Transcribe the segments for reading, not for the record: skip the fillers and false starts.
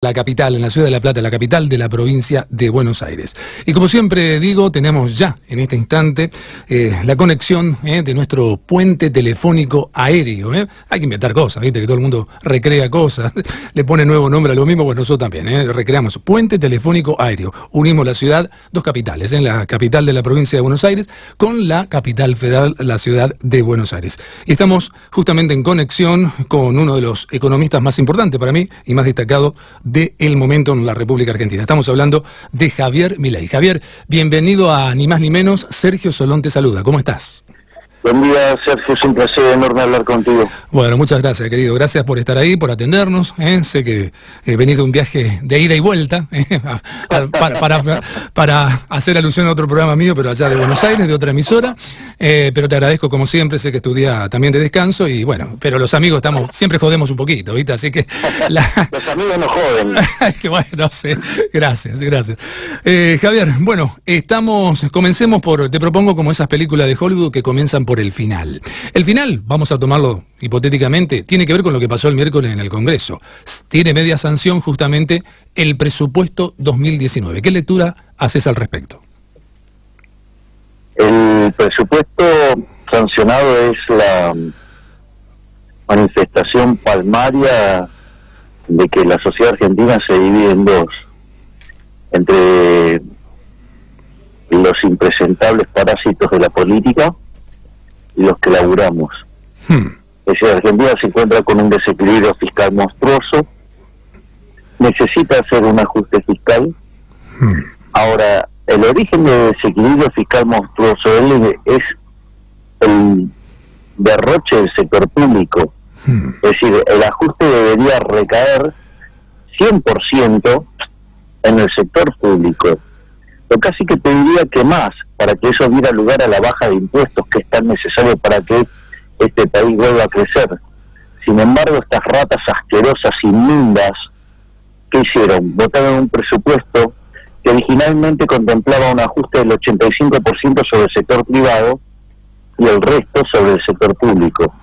La capital, en la ciudad de La Plata, la capital de la provincia de Buenos Aires. Y como siempre digo, tenemos ya en este instante la conexión de nuestro puente telefónico aéreo. Hay que inventar cosas, viste que todo el mundo recrea cosas, le pone nuevo nombre a lo mismo, pues nosotros también recreamos. Puente telefónico aéreo. Unimos la ciudad, dos capitales, la capital de la provincia de Buenos Aires con la capital federal, la ciudad de Buenos Aires. Y estamos justamente en conexión con uno de los economistas más importantes para mí y más destacado del momento en la República Argentina. Estamos hablando de Javier Milei. Javier, bienvenido a Ni Más Ni Menos. Sergio Solón te saluda. ¿Cómo estás? Buen día, Sergio. Es un placer enorme hablar contigo. Bueno, muchas gracias, querido. Gracias por estar ahí, por atendernos. Sé que venís de un viaje de ida y vuelta para hacer alusión a otro programa mío, pero allá de Buenos Aires, de otra emisora. Pero te agradezco como siempre. Sé que es tu día también de descanso y bueno, pero los amigos siempre jodemos un poquito, ¿viste? Así que... Los amigos no joden. Bueno, sí. Gracias. Javier, bueno, comencemos te propongo como esas películas de Hollywood que comienzan por el final. El final, vamos a tomarlo hipotéticamente, tiene que ver con lo que pasó el miércoles en el Congreso. Tiene media sanción justamente el presupuesto 2019. ¿Qué lectura haces al respecto? El presupuesto sancionado es la manifestación palmaria de que la sociedad argentina se divide en dos, entre los impresentables parásitos de la política y los que laburamos. Es decir, Argentina se encuentra con un desequilibrio fiscal monstruoso, necesita hacer un ajuste fiscal. Ahora, el origen del desequilibrio fiscal monstruoso es el derroche del sector público. Es decir, el ajuste debería recaer 100% en el sector público. Pero casi que te diría que más, para que eso diera lugar a la baja de impuestos que es tan necesario para que este país vuelva a crecer. Sin embargo, estas ratas asquerosas, inmundas, ¿qué hicieron? Votaron un presupuesto que originalmente contemplaba un ajuste del 85% sobre el sector privado y el resto sobre el sector público.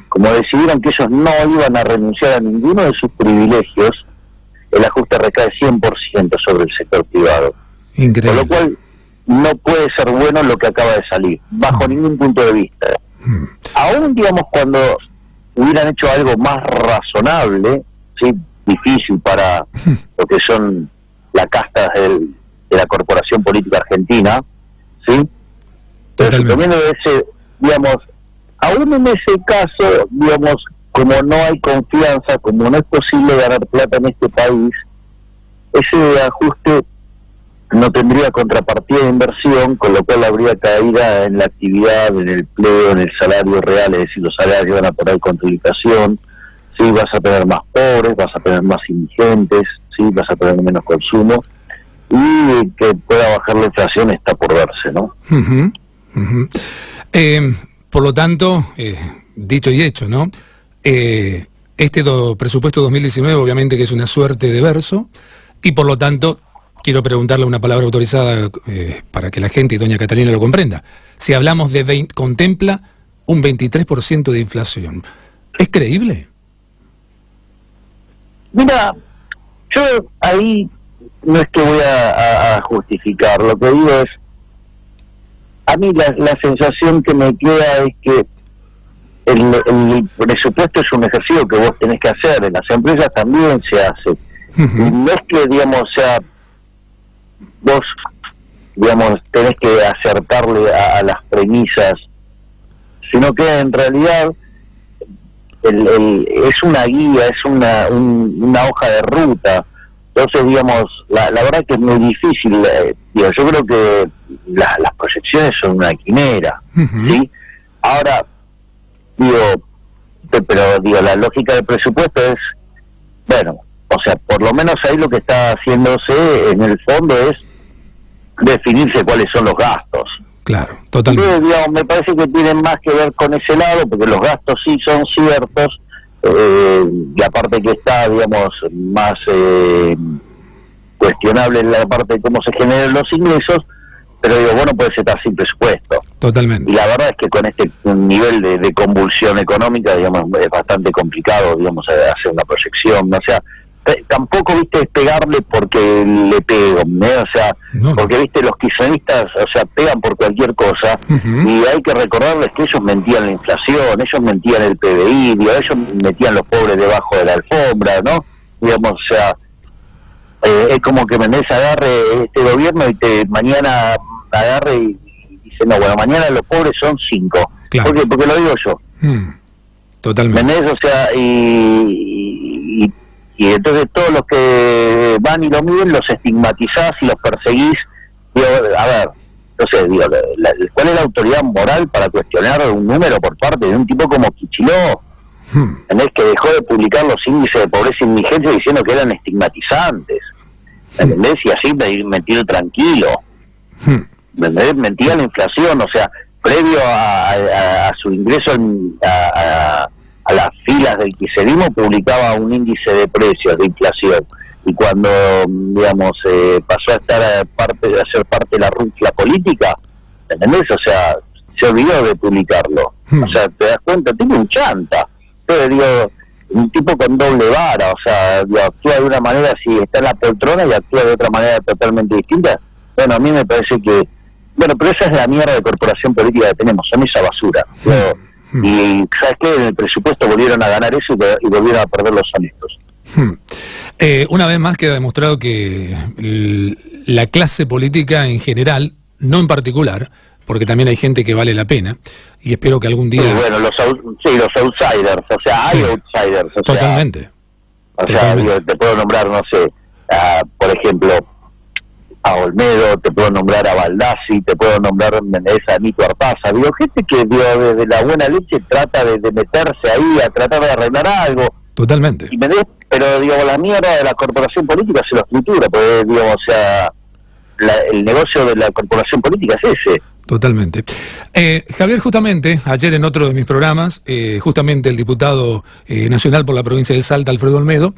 Como decidieron que ellos no iban a renunciar a ninguno de sus privilegios, el ajuste recae 100% sobre el sector privado. Increíble. Con lo cual, no puede ser bueno lo que acaba de salir, bajo ningún punto de vista. Aún, digamos, cuando hubieran hecho algo más razonable, ¿sí? Difícil para lo que son la casta de la corporación política argentina, ¿sí? Pero suponiendo ese, digamos, aún en ese caso, digamos, como no hay confianza, como no es posible ganar plata en este país, ese ajuste no tendría contrapartida de inversión, con lo cual habría caída en la actividad, en el empleo, en el salario real, es decir, los salarios van a tener contrainflación, ¿sí? Vas a tener más pobres, vas a tener más indigentes, ¿sí? Vas a tener menos consumo, y que pueda bajar la inflación está por verse, ¿no? Por lo tanto, dicho y hecho, ¿no? Este presupuesto 2019 obviamente que es una suerte de verso, y por lo tanto... Quiero preguntarle una palabra autorizada para que la gente y doña Catalina lo comprenda. Si hablamos de contempla un 23% de inflación, ¿es creíble? Mira, yo ahí no es que voy a justificar, lo que digo es, a mí la sensación que me queda es que el presupuesto es un ejercicio que vos tenés que hacer, en las empresas también se hace. No es que, digamos, sea... vos, digamos, tenés que acertarle a las premisas, sino que en realidad es una guía, es una hoja de ruta. Entonces, digamos, la verdad que es muy difícil. Yo creo que las proyecciones son una quimera, ¿sí? Ahora, pero la lógica del presupuesto es, bueno, o sea, por lo menos ahí lo que está haciéndose en el fondo es definirse cuáles son los gastos. Claro, totalmente. Entonces, digamos, me parece que tienen más que ver con ese lado, porque los gastos sí son ciertos, y aparte que está, digamos, más cuestionable en la parte de cómo se generan los ingresos, pero digo, bueno, puede estar sin presupuesto. Totalmente. Y la verdad es que con este nivel de convulsión económica, digamos, es bastante complicado, digamos, hacer una proyección. O sea, tampoco, viste, es pegarle porque le pego, o sea, no. Porque, viste, los kirchneristas, o sea, pegan por cualquier cosa, y hay que recordarles que ellos mentían la inflación, ellos mentían el PBI, digo, ellos metían los pobres debajo de la alfombra, ¿no? Digamos, o sea, es como que Menezes agarre este gobierno y mañana agarre y dice, no, bueno, mañana los pobres son 5. Claro. ¿Por qué? Porque lo digo yo. Totalmente. Menezes, o sea, y entonces todos los que van y lo miden los estigmatizás y los perseguís. Digo, a ver, entonces, digo, ¿cuál es la autoridad moral para cuestionar un número por parte de un tipo como Kicillof? ¿Entendés? Que dejó de publicar los índices de pobreza e indigencia diciendo que eran estigmatizantes, ¿entendés? Y así mentir tranquilo, ¿entendés? Mentía la inflación, o sea, previo a su ingreso a las filas del kirchnerismo publicaba un índice de precios de inflación, y cuando, digamos, pasó a estar a ser parte de la política, ¿entendés? O sea, se olvidó de publicarlo. O sea, te das cuenta, tiene un chanta. Entonces, digo, un tipo con doble vara, o sea, digo, actúa de una manera si está en la poltrona y actúa de otra manera totalmente distinta. Bueno, a mí me parece que, bueno, pero esa es la mierda de corporación política que tenemos, son esa basura. Digo, y, ¿sabes qué? En el presupuesto volvieron a ganar eso y volvieron a perder los honestos. Una vez más queda demostrado que la clase política en general, no en particular, porque también hay gente que vale la pena, y espero que algún día... Sí, bueno, los outsiders, o sea, hay outsiders. O totalmente. Sea, digo, te puedo nombrar, no sé, por ejemplo, a Olmedo, te puedo nombrar a Baldassi, te puedo nombrar a Nito Artaza, digo, gente que desde la buena leche trata de meterse ahí a tratar de arreglar algo. Totalmente. Pero, digo, la mierda de la corporación política se lo estructura, porque, digo, o sea, el negocio de la corporación política es ese. Totalmente. Javier, justamente, ayer en otro de mis programas, justamente el diputado nacional por la provincia de Salta, Alfredo Olmedo,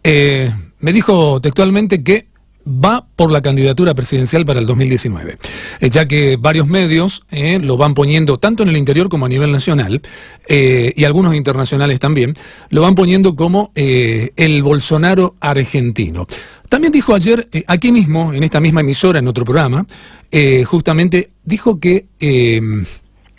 me dijo textualmente que va por la candidatura presidencial para el 2019, ya que varios medios lo van poniendo, tanto en el interior como a nivel nacional, y algunos internacionales también, lo van poniendo como el Bolsonaro argentino. También dijo ayer, aquí mismo, en esta misma emisora, en otro programa, justamente dijo que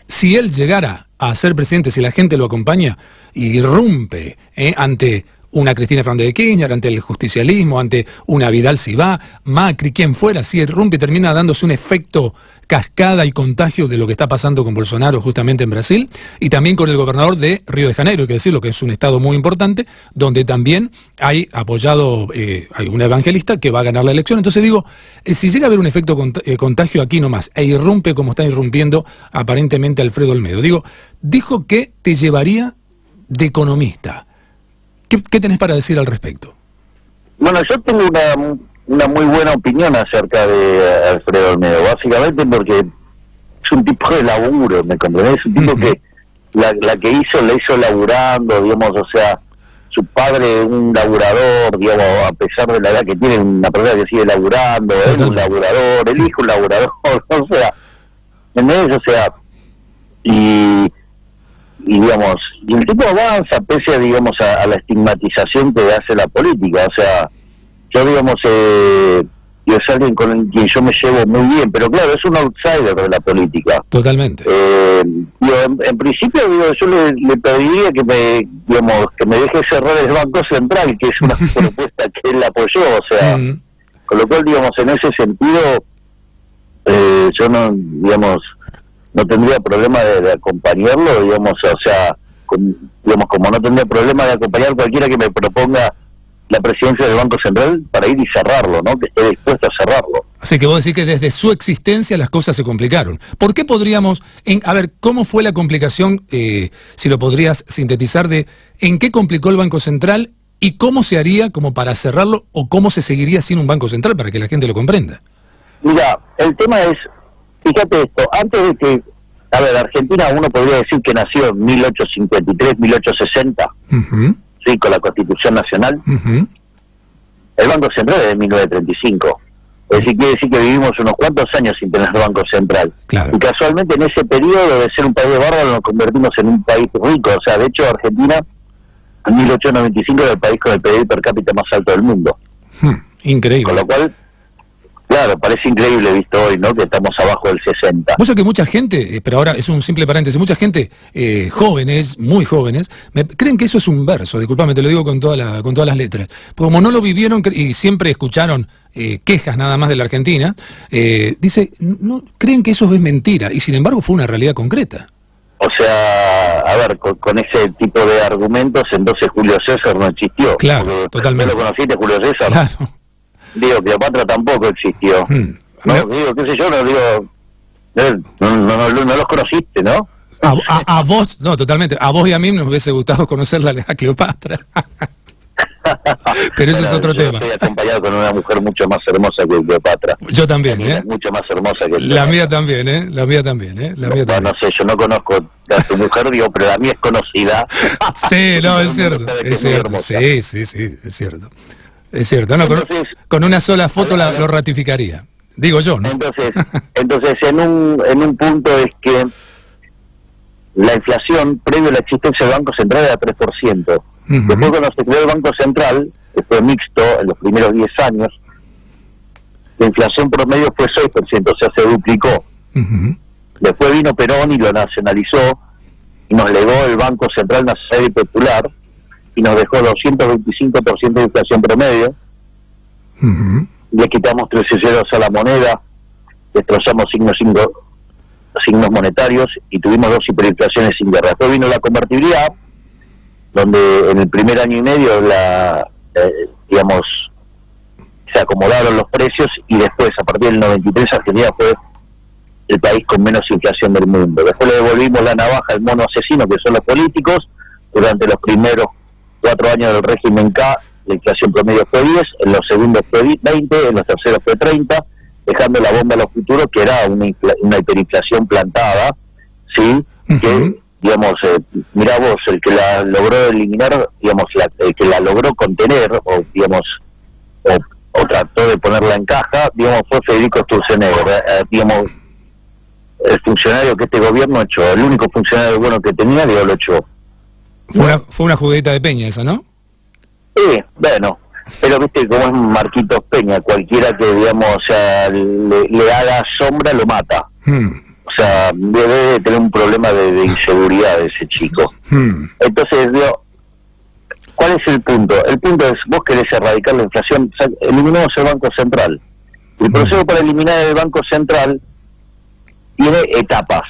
si él llegara a ser presidente, si la gente lo acompaña, irrumpe ante una Cristina Fernández de Kirchner, ante el justicialismo, ante una Vidal Sibá, Macri, quien fuera, si irrumpe y termina dándose un efecto cascada y contagio de lo que está pasando con Bolsonaro justamente en Brasil, y también con el gobernador de Río de Janeiro, hay que decirlo, que es un estado muy importante, donde también hay apoyado, hay una evangelista que va a ganar la elección. Entonces digo, si llega a haber un efecto contagio aquí nomás, e irrumpe como está irrumpiendo aparentemente Alfredo Olmedo, dijo que te llevaría de economista. ¿Qué tenés para decir al respecto? Bueno, yo tengo una muy buena opinión acerca de Alfredo Olmedo, básicamente porque es un tipo de laburo, ¿me comprendés? Es un tipo que la que la hizo laburando, digamos, o sea, su padre un laburador, digamos, a pesar de la edad que tiene, una persona que sigue laburando, él un laburador, el hijo un laburador, o sea, ¿entendés? O sea, y digamos, y el tipo avanza pese a, digamos, a la estigmatización que hace la política. O sea, yo, digamos, es alguien con quien yo me llevo muy bien, pero claro, es un outsider de la política. Totalmente. En principio, digo, yo le pediría que me deje cerrar el Banco Central, que es una propuesta que él apoyó, o sea, con lo cual, digamos, en ese sentido, yo no, digamos, no tendría problema de acompañarlo, digamos, o sea, digamos, como no tendría problema de acompañar cualquiera que me proponga la presidencia del Banco Central para ir y cerrarlo, ¿no? Que esté dispuesto a cerrarlo. Así que vos decís que desde su existencia las cosas se complicaron. ¿Por qué podríamos, a ver, cómo fue la complicación, si lo podrías sintetizar, de en qué complicó el Banco Central y cómo se haría como para cerrarlo, o cómo se seguiría sin un Banco Central para que la gente lo comprenda? Mira, el tema es, fíjate esto, antes de que, a ver, Argentina uno podría decir que nació en 1853, 1860, sí, con la Constitución Nacional. El Banco Central es de 1935. Es decir, quiere decir que vivimos unos cuantos años sin tener Banco Central. Claro. Y casualmente en ese periodo de ser un país de bárbaros nos convertimos en un país rico. O sea, de hecho Argentina en 1895 era el país con el PIB per cápita más alto del mundo. Increíble. Con lo cual, claro, parece increíble visto hoy, ¿no? Que estamos abajo del 60. Vos sabés que mucha gente, pero ahora es un simple paréntesis, mucha gente, jóvenes, muy jóvenes, creen que eso es un verso, disculpame, te lo digo con todas las letras. Como no lo vivieron y siempre escucharon quejas nada más de la Argentina, dice, no, creen que eso es mentira, y sin embargo fue una realidad concreta. O sea, a ver, con ese tipo de argumentos, entonces Julio César no existió. Claro, porque totalmente. ¿no lo conociste, Julio César? Claro. Digo, Cleopatra tampoco existió. No, digo, qué sé yo, no digo, no los conociste, ¿no? A vos, no, totalmente, a vos y a mí nos hubiese gustado conocerla a Cleopatra. Pero eso es otro tema. Estoy acompañado con una mujer mucho más hermosa que Cleopatra. Yo también, Mucho más hermosa que Cleopatra. La mía también, La mía también, La mía también. No sé, yo no conozco a tu mujer, digo, pero la mía es conocida. Sí, no, es cierto, es cierto. Sí, es cierto. Es cierto, no, entonces, con una sola foto lo ratificaría. Digo yo, ¿no? Entonces en un punto es que la inflación, previo a la existencia del Banco Central, era 3%. Después, cuando se creó el Banco Central, que fue mixto en los primeros 10 años, la inflación promedio fue 6%, o sea, se duplicó. Después vino Perón y lo nacionalizó, y nos legó el Banco Central Nacional y Popular, y nos dejó 225% de inflación promedio. Le quitamos 13 ceros a la moneda, destrozamos signos monetarios y tuvimos 2 hiperinflaciones sin guerra. Después vino la convertibilidad, donde en el primer año y medio digamos, se acomodaron los precios, y después, a partir del 93, Argentina fue el país con menos inflación del mundo. Después le devolvimos la navaja al mono asesino, que son los políticos. Durante los primeros 4 años del régimen K, la inflación promedio fue 10, en los segundos fue 20, en los terceros fue 30, dejando la bomba a los futuros, que era una hiperinflación plantada, ¿sí? Que, digamos, mirá vos, el que la logró eliminar, digamos, el que la logró contener, o digamos, o trató de ponerla en caja, digamos, fue Federico Sturzenegger, digamos, el funcionario que este gobierno echó, el único funcionario bueno que tenía, digo, lo echó. Fue una jugueta de Peña esa, ¿no? Sí, bueno, pero viste como es Marquitos Peña, cualquiera que, digamos, o sea, le haga sombra lo mata. O sea, debe tener un problema de inseguridad ese chico. Entonces, digo, ¿cuál es el punto? El punto es, vos querés erradicar la inflación, o sea, eliminamos el Banco Central. El proceso para eliminar el Banco Central tiene etapas,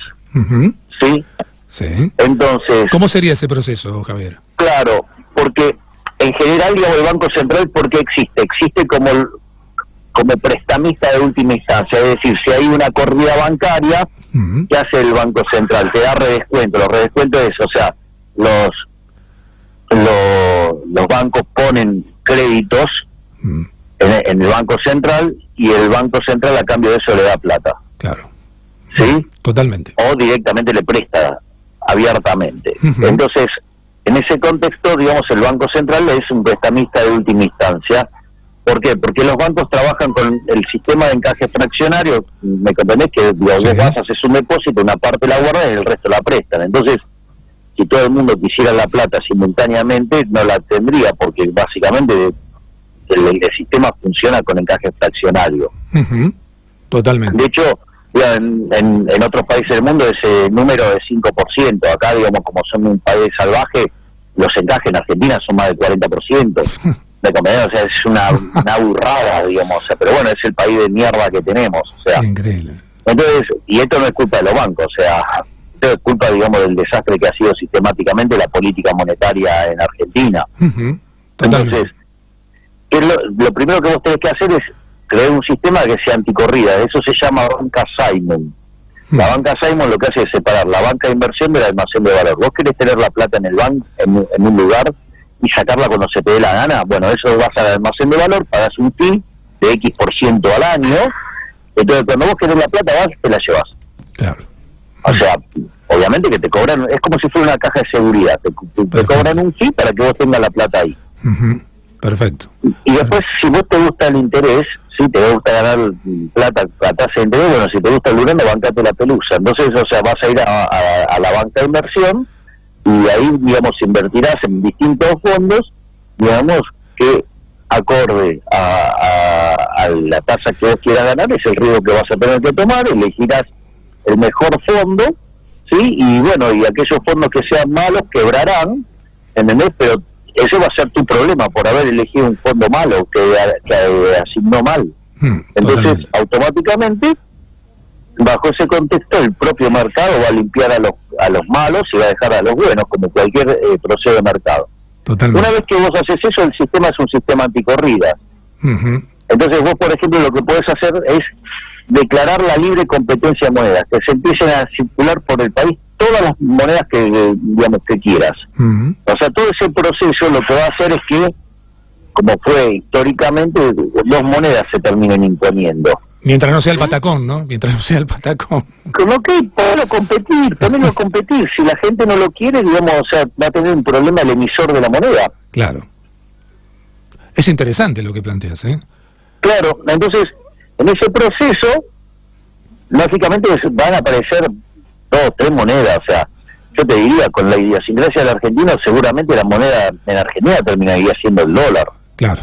¿sí? Sí. Entonces, ¿cómo sería ese proceso, Javier? Claro, porque en general, digamos, el Banco Central, ¿por qué existe? Existe como prestamista de última instancia, es decir, si hay una corrida bancaria, ¿qué hace el Banco Central? Te da redescuento. Los redescuentos es, o sea, los bancos ponen créditos en el Banco Central, y el Banco Central a cambio de eso le da plata. Claro. ¿Sí? Totalmente. O directamente le presta abiertamente. Entonces, en ese contexto, digamos, el Banco Central es un prestamista de última instancia. ¿Por qué? Porque los bancos trabajan con el sistema de encaje fraccionario. ¿Me comprendés? Que vos vas, haces un depósito, una parte la guardan y el resto la prestan. Entonces, si todo el mundo quisiera la plata simultáneamente, no la tendría, porque básicamente el sistema funciona con encaje fraccionario. Totalmente. De hecho, en otros países del mundo ese número es 5%. Acá, digamos, como son un país salvaje, los encajes en Argentina son más del 40%. ¿Me comprendés? O sea, es una burrada, digamos. O sea, pero bueno, es el país de mierda que tenemos. O sea, increíble. Entonces, y esto no es culpa de los bancos, o sea, esto es culpa, digamos, del desastre que ha sido sistemáticamente la política monetaria en Argentina. Entonces, lo primero que vos tenés que hacer es crear un sistema que sea anticorrida. Eso se llama banca Simon. La banca Simon lo que hace es separar la banca de inversión del almacén de valor. Vos querés tener la plata en el banco, en un lugar, y sacarla cuando se te dé la gana. Bueno, eso vas al almacén de valor, pagas un fee de X% al año. Entonces, cuando vos querés la plata, vas, te la llevas. Claro. O sea, obviamente que te cobran, es como si fuera una caja de seguridad. Te cobran un fee para que vos tengas la plata ahí. Perfecto. Y después, si vos te gusta el interés, si te gusta ganar plata a tasa de interés, bueno, si te gusta el dinero, bancate la pelusa. Entonces, o sea, vas a ir a la banca de inversión, y ahí, digamos, invertirás en distintos fondos, digamos, que acorde a la tasa que vos quieras ganar, es el riesgo que vas a tener que tomar, elegirás el mejor fondo, ¿sí? Y bueno, y aquellos fondos que sean malos quebrarán, ¿entendés? Pero ese va a ser tu problema por haber elegido un fondo malo que asignó mal. Entonces, automáticamente, bajo ese contexto, el propio mercado va a limpiar a los malos y va a dejar a los buenos, como cualquier proceso de mercado. Totalmente. Una vez que vos haces eso, el sistema es un sistema anticorridas. Entonces vos, por ejemplo, lo que podés hacer es declarar la libre competencia de monedas, que se empiecen a circular por el país todas las monedas que, digamos, que quieras. O sea, todo ese proceso lo que va a hacer es que, como fue históricamente, dos monedas se terminen imponiendo. Mientras no sea el patacón, ¿no? Mientras no sea el patacón. Como que ponerlo a competir. Si la gente no lo quiere, digamos, o sea, va a tener un problema el emisor de la moneda. Claro. Es interesante lo que planteas, ¿eh? Claro, entonces, en ese proceso, lógicamente van a aparecer 2 o 3 monedas. O sea, yo te diría, con la idiosincrasia del argentino, seguramente la moneda en Argentina terminaría siendo el dólar. Claro,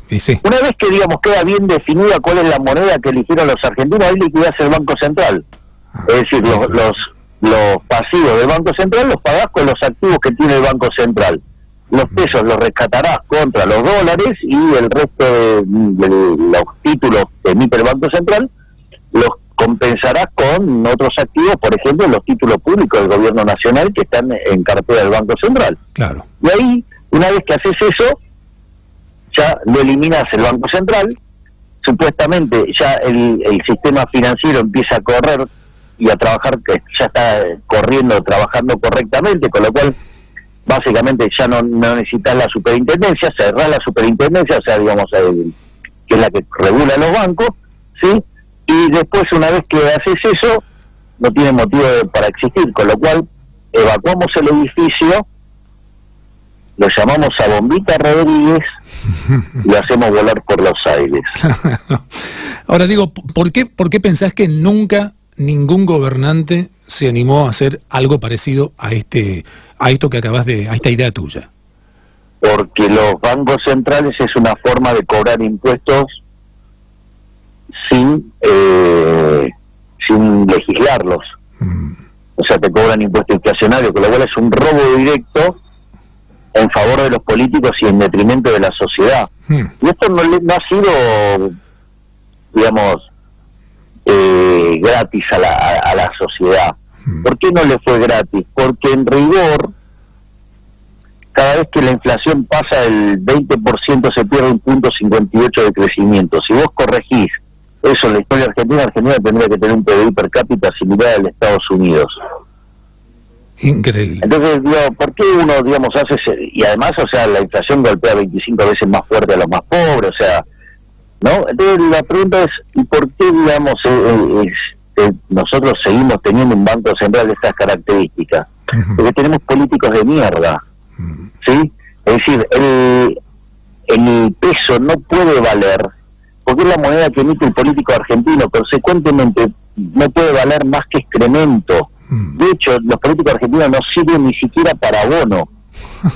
y sí. Una vez que, digamos, queda bien definida cuál es la moneda que eligieron los argentinos, ahí liquidás el Banco Central. Es decir, los pasivos del Banco Central los pagás con los activos que tiene el Banco Central. Los pesos los rescatarás contra los dólares y el resto de los títulos que emite el Banco Central los compensarás con otros activos, por ejemplo, los títulos públicos del Gobierno Nacional que están en cartera del Banco Central. Claro. Y ahí, una vez que haces eso, ya lo eliminas el Banco Central, supuestamente ya el sistema financiero empieza a correr y a trabajar, que ya está trabajando correctamente, con lo cual básicamente ya no necesitas la superintendencia, cerrás la superintendencia, o sea, digamos, que es la que regula los bancos, ¿sí? Y después, una vez que haces eso, no tiene motivo para existir, con lo cual evacuamos el edificio, lo llamamos a Bombita Rodríguez y lo hacemos volar por los aires. Ahora digo, ¿por qué pensás que nunca ningún gobernante se animó a hacer algo parecido a esto que acabas a esta idea tuya? Porque los bancos centrales es una forma de cobrar impuestos sin legislarlos. O sea, te cobran impuesto inflacionario, con lo cual es un robo directo en favor de los políticos y en detrimento de la sociedad. Y esto no ha sido, digamos, gratis a la sociedad. ¿Por qué no le fue gratis? Porque en rigor, cada vez que la inflación pasa el 20% se pierde 1.58 de crecimiento. Si vos corregís eso en la historia argentina tendría que tener un PBI per cápita similar al de Estados Unidos. Increíble. Entonces, digo, ¿por qué uno, digamos, hace y además, o sea, la inflación golpea 25 veces más fuerte a los más pobres, o sea, ¿no? Entonces la pregunta es, ¿y por qué, digamos, nosotros seguimos teniendo un banco central de estas características? Porque tenemos políticos de mierda, ¿sí? Es decir, el peso no puede valer, porque es la moneda que emite el político argentino, consecuentemente no puede valer más que excremento. De hecho, los políticos argentinos no sirven ni siquiera para abono,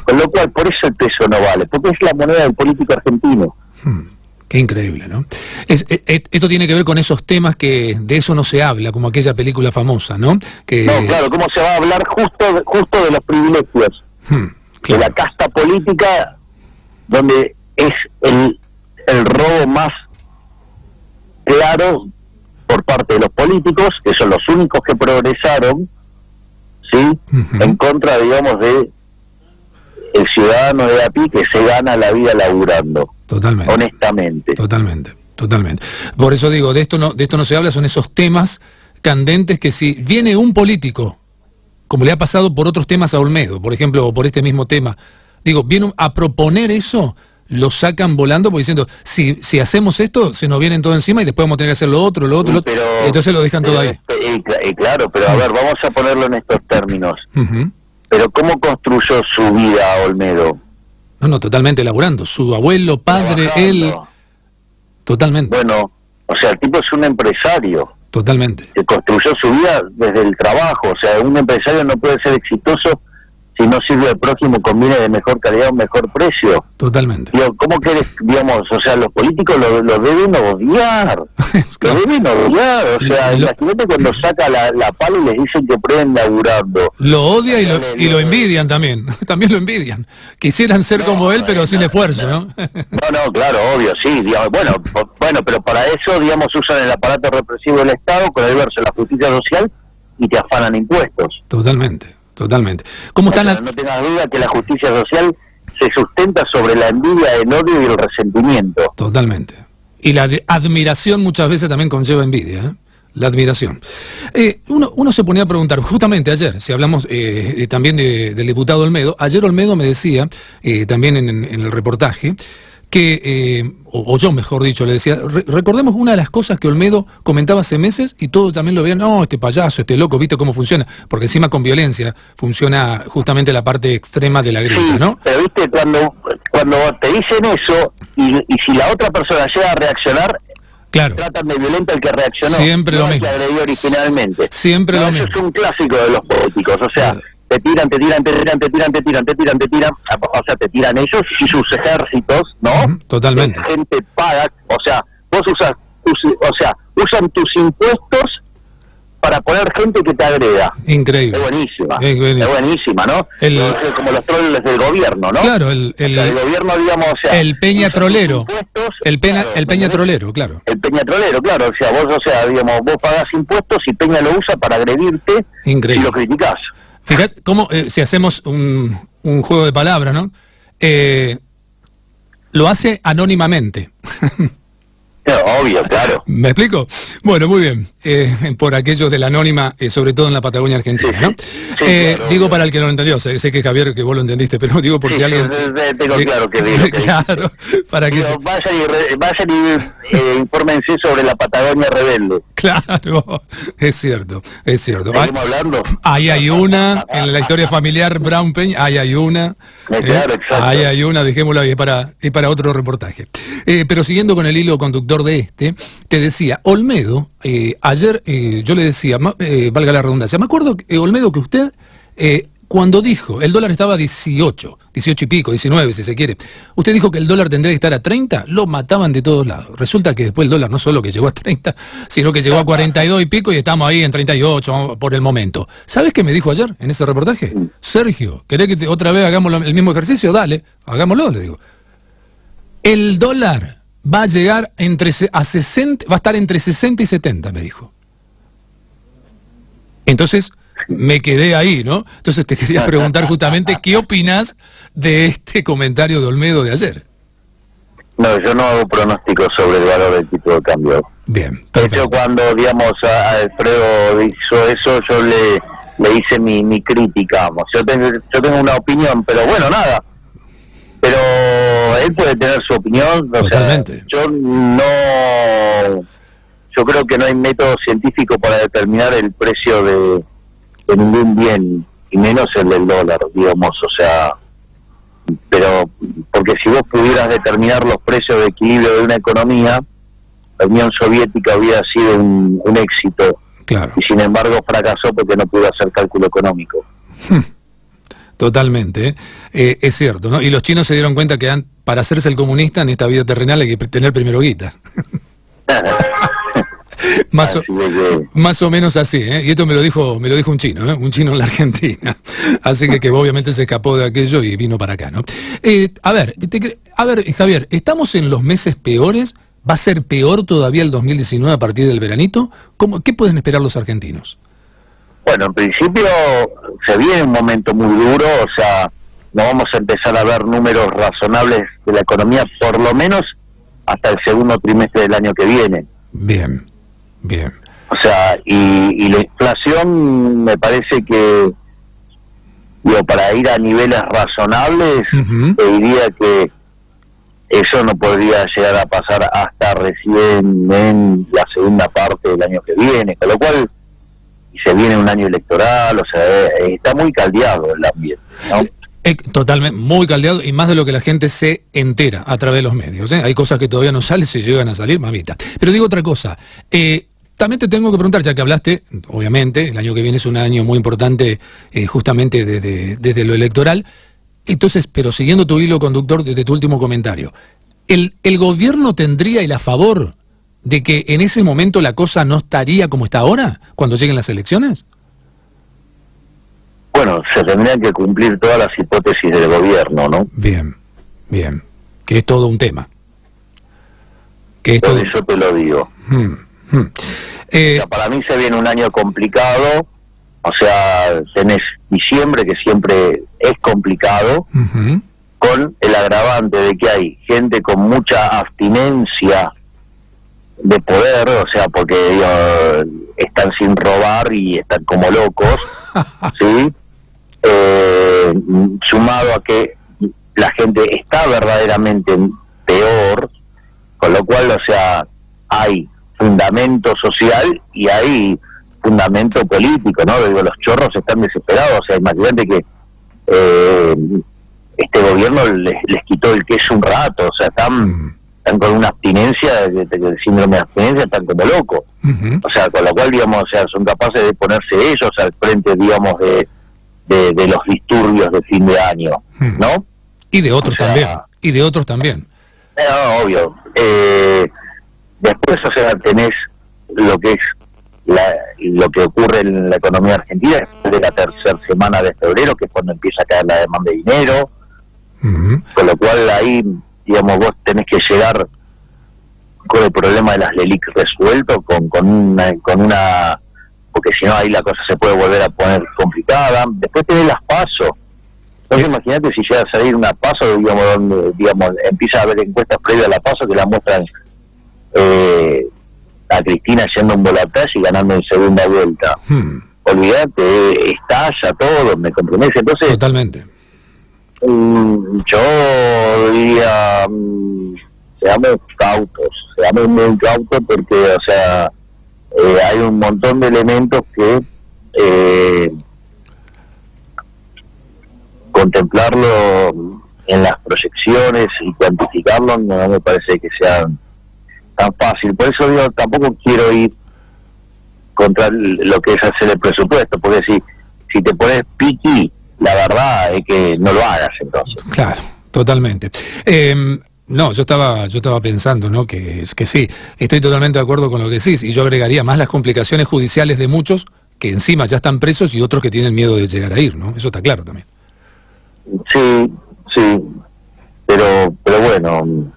con lo cual por eso el peso no vale, porque es la moneda del político argentino. Qué increíble, ¿no? Esto tiene que ver con esos temas que de eso no se habla, como aquella película famosa, ¿no? No, claro, ¿cómo se va a hablar justo de los privilegios? Claro. De la casta política, donde es el robo más claro por parte de los políticos, que son los únicos que progresaron, ¿sí? En contra, digamos, de el ciudadano de a pie que se gana la vida laburando. Totalmente. Honestamente. Totalmente. Por eso digo, de esto no se habla, son esos temas candentes que si viene un político, como le ha pasado por otros temas a Olmedo, por ejemplo, o por este mismo tema, digo, viene a proponer eso, lo sacan volando, porque diciendo, si hacemos esto, se nos vienen todo encima y después vamos a tener que hacer lo otro, entonces lo dejan todo ahí. Claro, pero a ver, vamos a ponerlo en estos términos. Pero ¿cómo construyó su vida Olmedo? No, totalmente laburando. Su abuelo, padre, él... Totalmente. Bueno, o sea, el tipo es un empresario. Totalmente. Que construyó su vida desde el trabajo. O sea, un empresario no puede ser exitoso si no sirve al prójimo, conviene de mejor calidad o mejor precio. Totalmente. Digo, ¿cómo querés, digamos, o sea, los políticos lo deben odiar, Claro. lo deben odiar, o sea, imagínate cuando saca la pala y les dicen que prueben laburando. Lo odia y lo envidian también, también lo envidian. Quisieran ser como él, pero sin esfuerzo, ¿no? No, claro, obvio, sí, digamos, bueno, pero para eso, digamos, usan el aparato represivo del Estado con el verso de la justicia social y te afanan impuestos. Totalmente. ¿Cómo están No tengas duda que la justicia social se sustenta sobre la envidia, el odio y el resentimiento. Totalmente. Y la admiración muchas veces también conlleva envidia, ¿eh? La admiración. Uno se ponía a preguntar, justamente ayer, si hablamos también del diputado Olmedo, ayer Olmedo me decía, también en el reportaje, que, o yo mejor dicho, le decía, recordemos una de las cosas que Olmedo comentaba hace meses y todos también lo veían, no, este payaso, este loco, ¿viste cómo funciona? Porque encima con violencia funciona justamente la parte extrema de la grieta, ¿no? Pero viste, cuando te dicen eso y si la otra persona llega a reaccionar, claro, tratan de violento al que reaccionó, siempre no lo al mismo, que agredió originalmente. Siempre lo mismo. Eso es un clásico de los políticos, o sea, te tiran, o sea, te tiran ellos y sus ejércitos, ¿no? Totalmente. La gente paga, o sea, vos usan tus impuestos para poner gente que te agreda. Increíble. Es buenísima, ¿no? Es como los troles del gobierno, ¿no? Claro, el gobierno, digamos, o sea, el peña trolero. El peña trolero, claro. El peña trolero, claro, o sea, digamos, vos pagás impuestos y Peña lo usa para agredirte. Increíble. Y lo criticás. Fíjate cómo, si hacemos un juego de palabras, ¿no? Lo hace anónimamente. Obvio, claro. ¿Me explico? Bueno, muy bien. Por aquello de la anónima, sobre todo en la Patagonia Argentina, ¿no? Claro, digo para el que no lo entendió, sé que Javier, que vos lo entendiste, pero digo por si alguien... Tengo claro que digo. Claro, para que... Vayan y infórmense sobre la Patagonia rebelde. Claro, es cierto. ¿Seguimos hablando? Ahí hay una, en la historia familiar Brown Peña, ahí hay una. Claro, exacto. Ahí hay una, dejémosla ahí para otro reportaje. Pero siguiendo con el hilo conductor de te decía, Olmedo, ayer yo le decía, valga la redundancia, me acuerdo, Olmedo, que usted, cuando dijo, el dólar estaba a 18 y pico, 19 si se quiere, usted dijo que el dólar tendría que estar a 30, lo mataban de todos lados. Resulta que después el dólar no solo que llegó a 30, sino que llegó a 42 y pico y estamos ahí en 38 por el momento. ¿Sabes qué me dijo ayer en ese reportaje? Sergio, ¿querés que otra vez hagamos el mismo ejercicio? Dale, hagámoslo, le digo. El dólar va a llegar a 60, va a estar entre 60 y 70, me dijo. Entonces, me quedé ahí, ¿no? Entonces te quería preguntar justamente, ¿qué opinás de este comentario de Olmedo de ayer? No, yo no hago pronósticos sobre el valor del tipo de cambio. Bien, perfecto. De hecho, cuando, digamos, a Alfredo hizo eso, yo le hice mi crítica, vamos. Yo tengo una opinión, pero bueno, nada. Pero él puede tener su opinión. Totalmente. O sea, yo creo que no hay método científico para determinar el precio de ningún bien, y menos el del dólar, digamos, o sea, pero porque si vos pudieras determinar los precios de equilibrio de una economía, la Unión Soviética hubiera sido un éxito. Claro. Y sin embargo fracasó porque no pudo hacer cálculo económico. Totalmente, es cierto, ¿no? Y los chinos se dieron cuenta que para hacerse el comunista en esta vida terrenal hay que tener primero guita. Más o menos así, ¿eh? Y esto me lo dijo un chino, ¿eh? Un chino en la Argentina. Así que obviamente se escapó de aquello y vino para acá, ¿no? A ver, Javier, ¿estamos en los meses peores? ¿Va a ser peor todavía el 2019 a partir del veranito? ¿Qué pueden esperar los argentinos? Bueno, en principio se viene un momento muy duro, o sea, no vamos a empezar a ver números razonables de la economía, por lo menos hasta el segundo trimestre del año que viene. Bien. O sea, y la inflación me parece que, para ir a niveles razonables, te diría que eso no podría llegar a pasar hasta recién en la segunda parte del año que viene, con lo cual, y se viene un año electoral, o sea, está muy caldeado el ambiente, ¿no? Totalmente, muy caldeado, y más de lo que la gente se entera a través de los medios, ¿eh? Hay cosas que todavía no salen, si llegan a salir, mamita. Pero digo otra cosa, también te tengo que preguntar, ya que hablaste, obviamente, el año que viene es un año muy importante justamente desde lo electoral, entonces, pero siguiendo tu hilo conductor de tu último comentario, ¿el gobierno tendría el a favor de que en ese momento la cosa no estaría como está ahora, cuando lleguen las elecciones? Bueno, se tendrían que cumplir todas las hipótesis del gobierno, ¿no? Bien, bien, que es todo un tema. Por eso te lo digo. O sea, para mí se viene un año complicado, o sea, tenés diciembre, que siempre es complicado, con el agravante de que hay gente con mucha abstinencia de poder, o sea, porque ellos están sin robar y están como locos, ¿sí? Sumado a que la gente está verdaderamente peor, con lo cual, o sea, hay fundamento social y hay fundamento político, ¿no? Digo, los chorros están desesperados, o sea, imagínate que este gobierno les quitó el queso un rato, o sea, están con una abstinencia, el síndrome de abstinencia, están como locos. O sea, con lo cual, digamos, o sea, son capaces de ponerse ellos al frente, digamos, de los disturbios de fin de año, ¿no? Y de otros también, y de otros también. No, obvio. Después, o sea, tenés lo que es lo que ocurre en la economía argentina después de la tercera semana de febrero, que es cuando empieza a caer la demanda de dinero, con lo cual ahí, digamos, vos tenés que llegar con el problema de las LELIC resuelto, con una porque si no ahí la cosa se puede volver a poner complicada. Después tenés las PASO. Entonces imagínate si llega a salir una PASO, digamos, donde, digamos, empieza a haber encuestas previas a la PASO que la muestran a Cristina yendo un balotaje y ganando en segunda vuelta. Olvídate, estalla todo, me comprometo. Entonces, totalmente. Yo diría, seamos muy cautos porque, o sea, hay un montón de elementos que contemplarlo en las proyecciones y cuantificarlo no me parece que sea tan fácil. Por eso digo, tampoco quiero ir contra lo que es hacer el presupuesto, porque si te pones piqui, la verdad es que no lo hagas entonces. Claro, totalmente. No, yo estaba pensando, ¿no? Que sí, estoy totalmente de acuerdo con lo que decís, y yo agregaría más las complicaciones judiciales de muchos que encima ya están presos y otros que tienen miedo de llegar a ir, ¿no? Eso está claro también. Sí, pero bueno,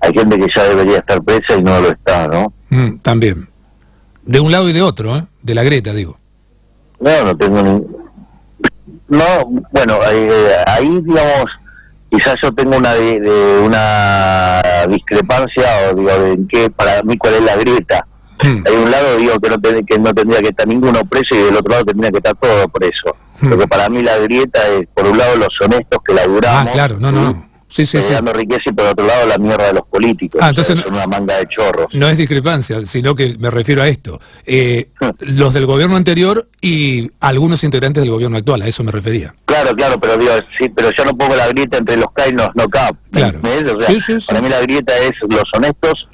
hay gente que ya debería estar presa y no lo está, ¿no? También. De un lado y de otro, ¿eh? De la grieta, digo. No tengo ni... No, bueno, ahí, digamos, quizás yo tengo una discrepancia, o digo, en qué, para mí, cuál es la grieta. Hay un lado, digo, que no tendría que estar ninguno preso, y del otro lado tendría que estar todo preso. Porque para mí la grieta es, por un lado, los honestos que laburamos. Ah, claro, no. Sí. Dando riqueza, y por otro lado, la mierda de los políticos. Entonces son una manga de chorros. No es discrepancia, sino que me refiero a esto. Los del gobierno anterior y algunos integrantes del gobierno actual, a eso me refería. Claro, pero digo, sí, pero yo no pongo la grieta entre los K y los no K. Claro. O sea, sí. Para mí la grieta es los honestos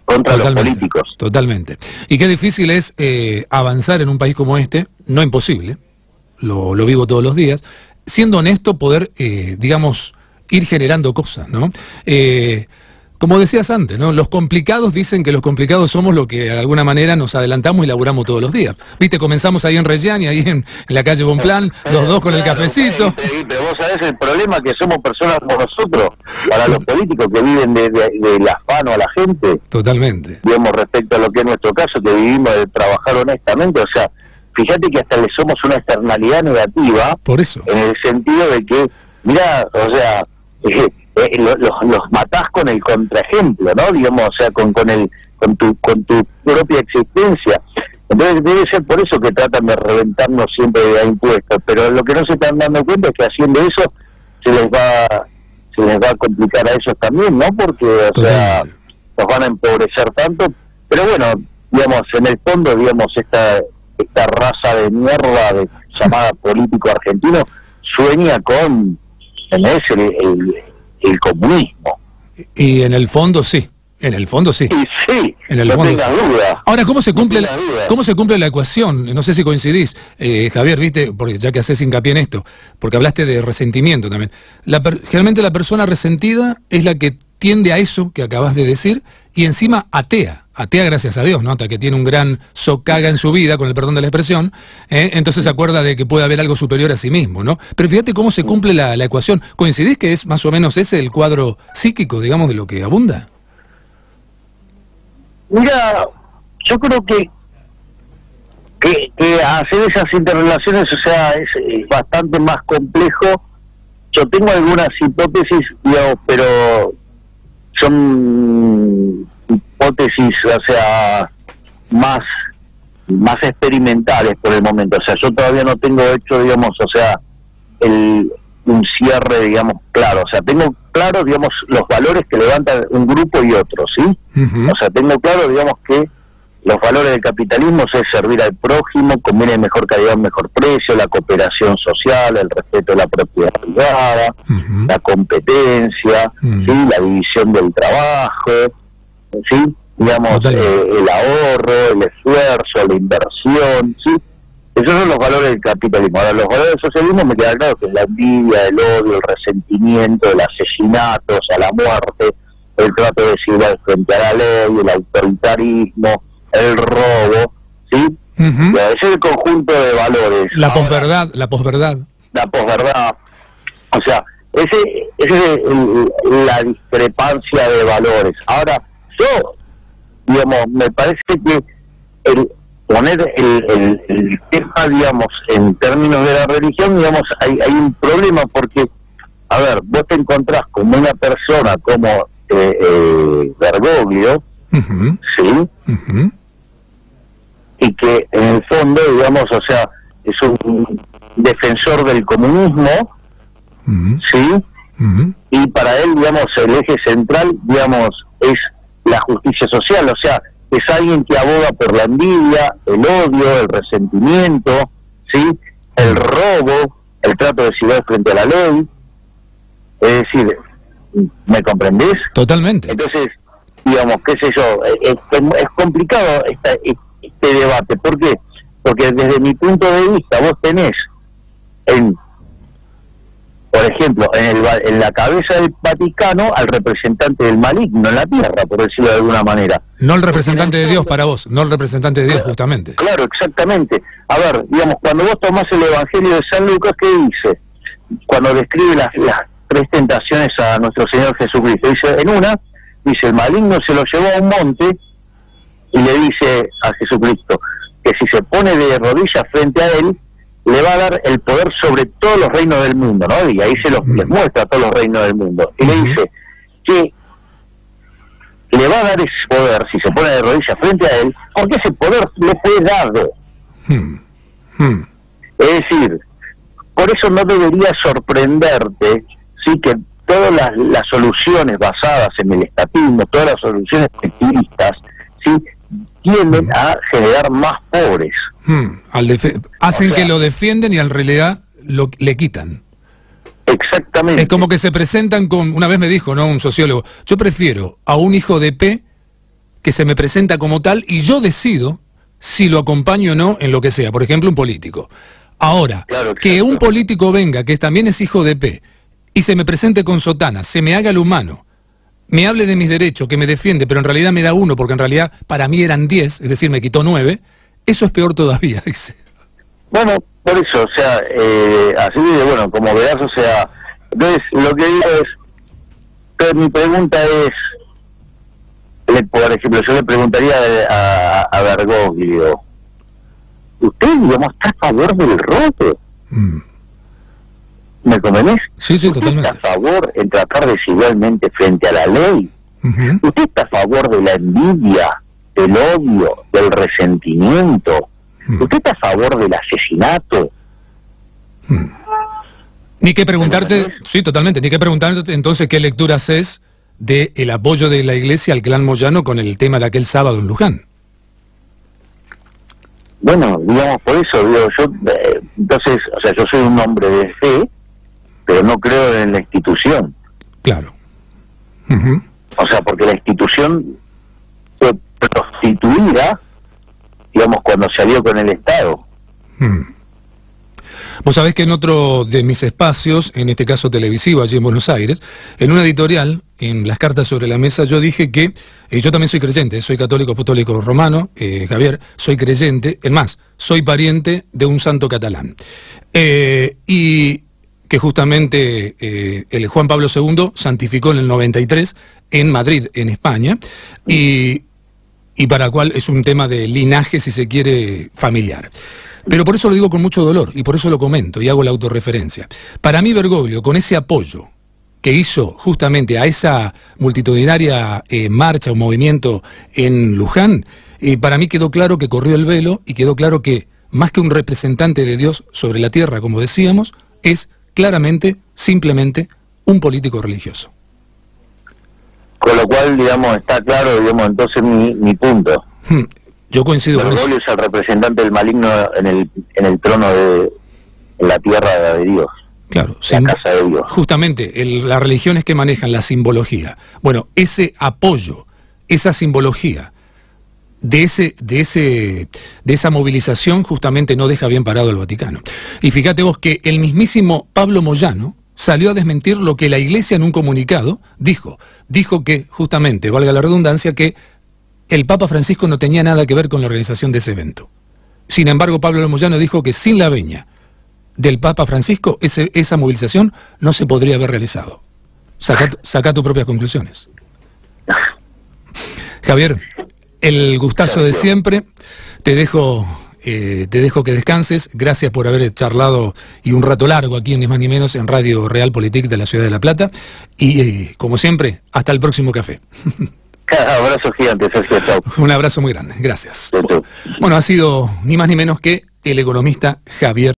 contra los políticos. Totalmente. Y qué difícil es avanzar en un país como este, no imposible, lo vivo todos los días, siendo honesto poder, digamos, ir generando cosas, ¿no? Como decías antes, ¿no? Los complicados dicen que los complicados somos los que de alguna manera nos adelantamos y laburamos todos los días. Viste, comenzamos ahí en Reggiani, ahí en la calle Bonplan, los dos con el cafecito. Pero vos sabés el problema, que somos personas como nosotros, para los políticos que viven del afano a la gente. Totalmente. Digamos, respecto a lo que es nuestro caso, que vivimos de trabajar honestamente, o sea, fíjate que hasta le somos una externalidad negativa. Por eso. En el sentido de que, mirá, o sea... los matás con el contraejemplo, ¿no? Digamos, o sea, con tu propia existencia. Entonces debe ser por eso que tratan de reventarnos siempre de impuestos, pero lo que no se están dando cuenta es que haciendo eso se les va a complicar a ellos también, ¿no? Porque, o sea, nos van a empobrecer tanto. Pero bueno, digamos, en el fondo, digamos, esta raza de mierda llamada político argentino sueña con... es el comunismo. Y en el fondo sí, En el fondo sí. Y sí, en el no fondo, tengas sí. duda. Ahora, ¿cómo se cumple, No tengas duda. cómo se cumple la ecuación? No sé si coincidís, Javier, viste, porque ya que haces hincapié en esto, porque hablaste de resentimiento también. Generalmente la persona resentida es la que tiende a eso que acabas de decir y encima atea gracias a Dios, ¿no? Hasta que tiene un gran socaga en su vida, con el perdón de la expresión, entonces se acuerda de que puede haber algo superior a sí mismo, ¿no? Pero fíjate cómo se cumple la ecuación. ¿Coincidís que es más o menos ese el cuadro psíquico, digamos, de lo que abunda? Mira, yo creo que hacer esas interrelaciones, o sea, es bastante más complejo. Yo tengo algunas hipótesis, digamos, pero son hipótesis, o sea, más experimentales por el momento. O sea, yo todavía no tengo hecho, digamos, o sea, un cierre, digamos, claro. O sea, tengo claro, digamos, los valores que levantan un grupo y otro, ¿sí? O sea, tengo claro, digamos, que los valores del capitalismo es servir al prójimo, conviene mejor calidad, mejor precio, la cooperación social, el respeto de la propiedad privada, la competencia, ¿sí? La división del trabajo, ¿sí? Digamos, el ahorro, el esfuerzo, la inversión, ¿sí? Esos son los valores del capitalismo. Ahora, los valores del socialismo me queda claro que es la envidia, el odio, el resentimiento, el asesinato, a la muerte, el trato desigual frente a la ley, el autoritarismo, el robo, ¿sí? Ese es el conjunto de valores. La posverdad. La posverdad. O sea, ese es la discrepancia de valores. Ahora, yo, digamos, me parece que poner el tema, digamos, en términos de la religión, digamos, hay un problema porque, a ver, vos te encontrás como una persona como Bergoglio, ¿sí? Y que en el fondo, digamos, o sea, es un defensor del comunismo, ¿sí? Y para él, digamos, el eje central, digamos, es la justicia social, o sea, es alguien que aboga por la envidia, el odio, el resentimiento, ¿sí? El robo, el trato desigual frente a la ley. Es decir, ¿me comprendés? Totalmente. Entonces, digamos, qué sé yo, es complicado este debate. ¿Por qué? Porque desde mi punto de vista vos tenés por ejemplo, en la cabeza del Vaticano al representante del maligno en la tierra, por decirlo de alguna manera. No el representante de Dios para vos, no el representante de Dios, justamente. Claro, exactamente. A ver, digamos, cuando vos tomás el Evangelio de San Lucas, ¿qué dice? Cuando describe las 3 tentaciones a nuestro Señor Jesucristo, dice, en una, dice, el maligno se lo llevó a un monte y le dice a Jesucristo que si se pone de rodillas frente a él, le va a dar el poder sobre todos los reinos del mundo, ¿no? Y ahí les muestra todos los reinos del mundo. Y le dice que le va a dar ese poder si se pone de rodillas frente a él, porque ese poder le fue dado. Es decir, por eso no debería sorprenderte, sí, que todas las soluciones basadas en el estatismo, todas las soluciones efectivistas, sí, tienden a generar más pobres. Hacen que lo defienden y en realidad le quitan. Exactamente. Es como que se presentan con, una vez me dijo, ¿no?, un sociólogo, yo prefiero a un hijo de P que se me presenta como tal y yo decido si lo acompaño o no en lo que sea, por ejemplo, un político. Ahora, claro, que un político venga, que también es hijo de P, y se me presente con sotana, se me haga el humano, me hable de mis derechos, que me defiende, pero en realidad me da 1, porque en realidad para mí eran 10, es decir, me quitó 9, eso es peor todavía, dice. Bueno, por eso, o sea, así de, bueno, como verás, o sea, entonces lo que digo es, que mi pregunta es, por ejemplo, yo le preguntaría a Bergoglio, ¿usted, digamos, está a favor del robo? ¿Me convenés? Sí, totalmente. ¿Usted está a favor en tratar desigualmente frente a la ley? ¿Usted está a favor de la envidia, del odio, del resentimiento? ¿Usted está a favor del asesinato? Ni que preguntarte, sí, totalmente, ni que preguntarte entonces qué lectura haces del apoyo de la Iglesia al clan Moyano con el tema de aquel sábado en Luján. Bueno, digamos, por eso, digo, yo, entonces, o sea, yo soy un hombre de fe, pero no creo en la institución. Claro. O sea, porque la institución fue prostituida, digamos, cuando salió con el Estado. Vos sabés que en otro de mis espacios, en este caso televisivo, allí en Buenos Aires, en una editorial, en las cartas sobre la mesa, yo dije que yo también soy creyente, soy católico apostólico romano, Javier, soy creyente, es más, soy pariente de un santo catalán. Y que justamente el Juan Pablo II santificó en el 93 en Madrid, en España, y para cual es un tema de linaje, si se quiere, familiar. Pero por eso lo digo con mucho dolor, y por eso lo comento, y hago la autorreferencia. Para mí Bergoglio, con ese apoyo que hizo justamente a esa multitudinaria marcha o movimiento en Luján, para mí quedó claro que corrió el velo, y quedó claro que, más que un representante de Dios sobre la tierra, como decíamos, es claramente, simplemente, un político religioso. Con lo cual, digamos, está claro, digamos, entonces mi punto. Yo coincido con eso. Bergoglio es el representante del maligno en el trono de la tierra de Dios. Claro, la casa de Dios. Justamente, las religiones que manejan la simbología. Bueno, ese apoyo, esa simbología de esa movilización justamente no deja bien parado al Vaticano. Y fíjate vos que el mismísimo Pablo Moyano salió a desmentir lo que la Iglesia en un comunicado dijo que justamente, valga la redundancia, que el Papa Francisco no tenía nada que ver con la organización de ese evento. Sin embargo, Pablo Moyano dijo que sin la veña del Papa Francisco esa movilización no se podría haber realizado. Saca tus propias conclusiones. Javier, el gustazo de siempre. Te dejo que descanses. Gracias por haber charlado y un rato largo aquí, ni más ni menos, en Radio Realpolitik de la Ciudad de La Plata. Y como siempre, hasta el próximo café. Abrazo gigante, Sergio. Chau. Un abrazo muy grande. Gracias. Chau. Bueno, ha sido ni más ni menos que el economista Javier